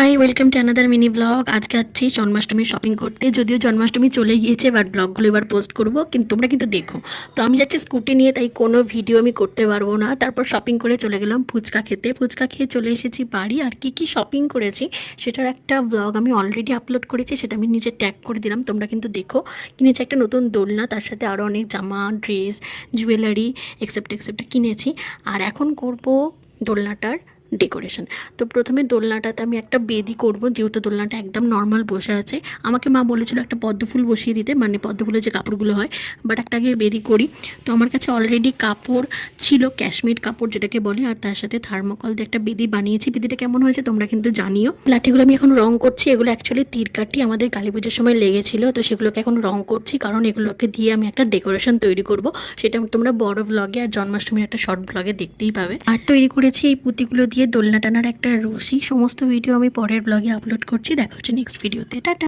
Hi welcome to another mini blog. আজকে যাচ্ছি Janmashtami shopping করতে। যদিও জন্মাষ্টমী চলে গিয়েছে, বাট ব্লগগুলো এবার পোস্ট করব, কিন্তু তোমরা কিন্তু দেখো। তো আমি যাচ্ছি স্কুটি নিয়ে, তাই কোনো ভিডিও আমি করতে পারবো না। তারপর শপিং করে চলে গেলাম ফুচকা খেতে। ফুচকা খেয়ে চলে এসেছি বাড়ি। আর কি শপিং করেছি সেটার একটা ব্লগ আমি অলরেডি আপলোড করেছি, সেটা আমি নিজে ট্যাগ করে দিলাম, তোমরা কিন্তু দেখো। কিনেছি একটা নতুন দোলনা, তার সাথে আরও অনেক জামা, ড্রেস, জুয়েলারি এক্সেপ্ট কিনেছি। আর এখন করব দোলনাটার ডেকোরেশন। তো প্রথমে দোলনাটাতে আমি একটা বেদি করব, যেহেতু দোলনাটা একদম নর্মাল বসে আছে। আমাকে মা বলেছিল একটা পদ্ম ফুল বসিয়ে দিতে, মানে পদ্ম ফুলের যে কাপড়গুলো হয়, বাট একটা আগে বেদি করি। তো আমার কাছে অলরেডি কাপড় ছিল, ক্যাশমির কাপড় যেটাকে বলে, আর তার সাথে থার্মোকল দিয়ে একটা বেদি বানিয়েছি। বেদিটা কেমন হয়েছে তোমরা কিন্তু জানিও। লাঠিগুলো আমি এখন রং করছি। এগুলো অ্যাকচুয়ালি তীরকাঠি আমাদের কালী পুজোর সময় লেগেছিল, তো সেগুলোকে এখন রং করছি, কারণ এগুলোকে দিয়ে আমি একটা ডেকোরেশন তৈরি করব। সেটা তোমরা বড় ব্লগে আর জন্মাষ্টমীর একটা শর্ট ব্লগে দেখতেই পাবে। আর তৈরি করেছি এই পুঁতিগুলো দিয়ে দোলনা টানার একটা রশি। সমস্ত ভিডিও আমি পরের ব্লগে আপলোড করছি। দেখা হচ্ছে নেক্সট ভিডিওতে। টাটা।